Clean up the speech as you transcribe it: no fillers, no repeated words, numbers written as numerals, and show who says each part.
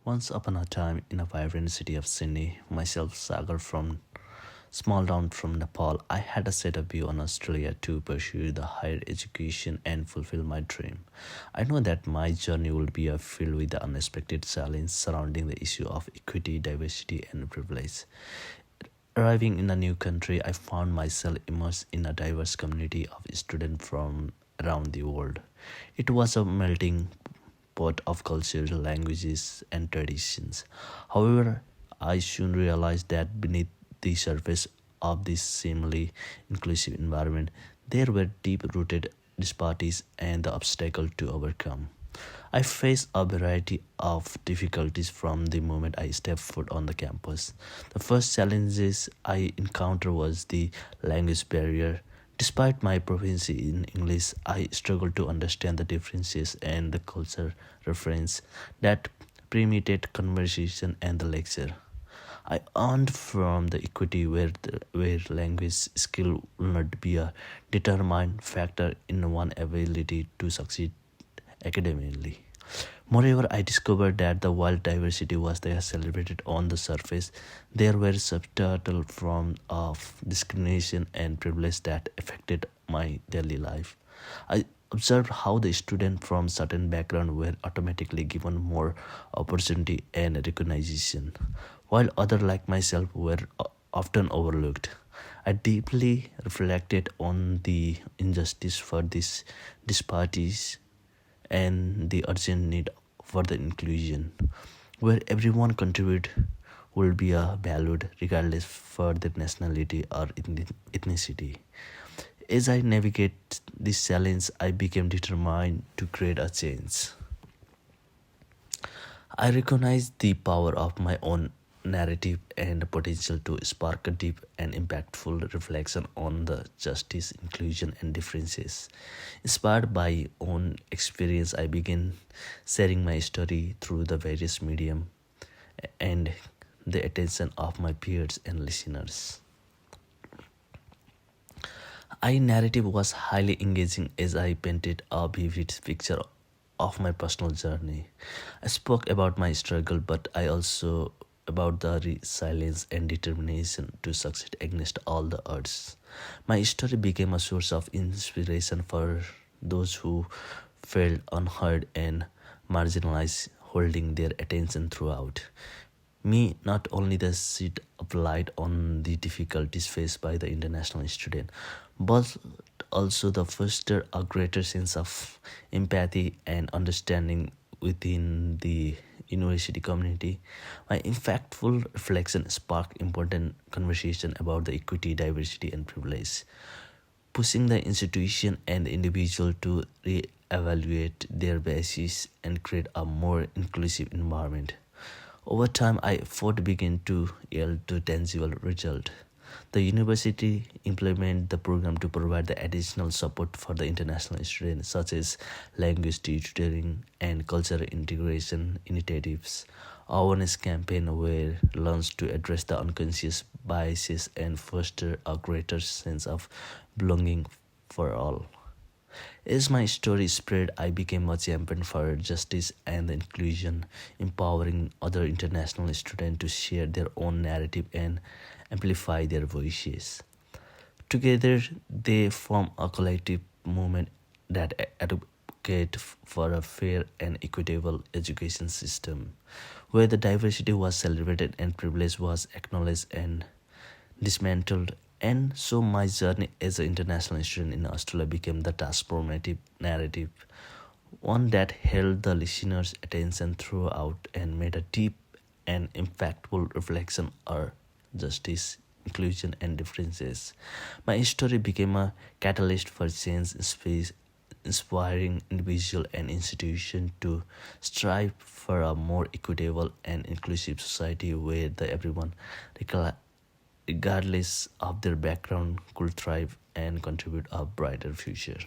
Speaker 1: Once upon a time, in a vibrant city of Sydney, myself, Sagar from small town from Nepal, I had a set of view on Australia to pursue the higher education and fulfill my dream. I know that my journey will be filled with the unexpected challenge surrounding the issue of equity, diversity, and privilege. Arriving in a new country, I found myself immersed in a diverse community of students from around the world. It was a melting pot of cultures, languages, and traditions. However, I soon realized that beneath the surface of this seemingly inclusive environment, there were deep rooted disparities and the obstacle to overcome. I faced a variety of difficulties from the moment I stepped foot on the campus. The first challenges I encountered was the language barrier. Despite my proficiency in English, I struggled to understand the differences and the culture reference that permeated conversation and the lecture. I earned from the equity where language skill will not be a determined factor in one ability to succeed academically. Moreover, I discovered that the while diversity was there celebrated on the surface, there were subtle forms of discrimination and privilege that affected my daily life. I observed how the students from certain backgrounds were automatically given more opportunity and recognition, while others like myself were often overlooked. I deeply reflected on the injustice for these disparities and the urgent need for the inclusion, where everyone contribute will be valued regardless for their nationality or ethnicity. As I navigate this challenge, I became determined to create a change. I recognize the power of my own narrative and the potential to spark a deep and impactful reflection on the justice, inclusion, and differences. Inspired by own experience, I began sharing my story through the various medium and the attention of my peers and listeners. I narrative was highly engaging as I painted a vivid picture of my personal journey. I spoke about my struggle, but I also about the resilience and determination to succeed against all the odds. My story became a source of inspiration for those who felt unheard and marginalized, holding their attention throughout. Me, not only the shed of light on the difficulties faced by the international student, but also the foster a greater sense of empathy and understanding within the university community. My impactful reflection sparked important conversation about the equity, diversity, and privilege, pushing the institution and the individual to re-evaluate their bases and create a more inclusive environment. Over time, I effort began to yield to tangible result. The university implemented the program to provide the additional support for the international students, such as language tutoring and cultural integration initiatives. Awareness campaign were launched to address the unconscious biases and foster a greater sense of belonging for all. As my story spread, I became a champion for justice and inclusion, empowering other international students to share their own narrative and amplify their voices. Together, they form a collective movement that advocate for a fair and equitable education system, where the diversity was celebrated and privilege was acknowledged and dismantled. And so my journey as an international student in Australia became the transformative narrative, one that held the listener's attention throughout and made a deep and impactful reflection on justice, inclusion, and differences. My story became a catalyst for change in space, inspiring individual and institution to strive for a more equitable and inclusive society where everyone, regardless of their background, could thrive and contribute a brighter future.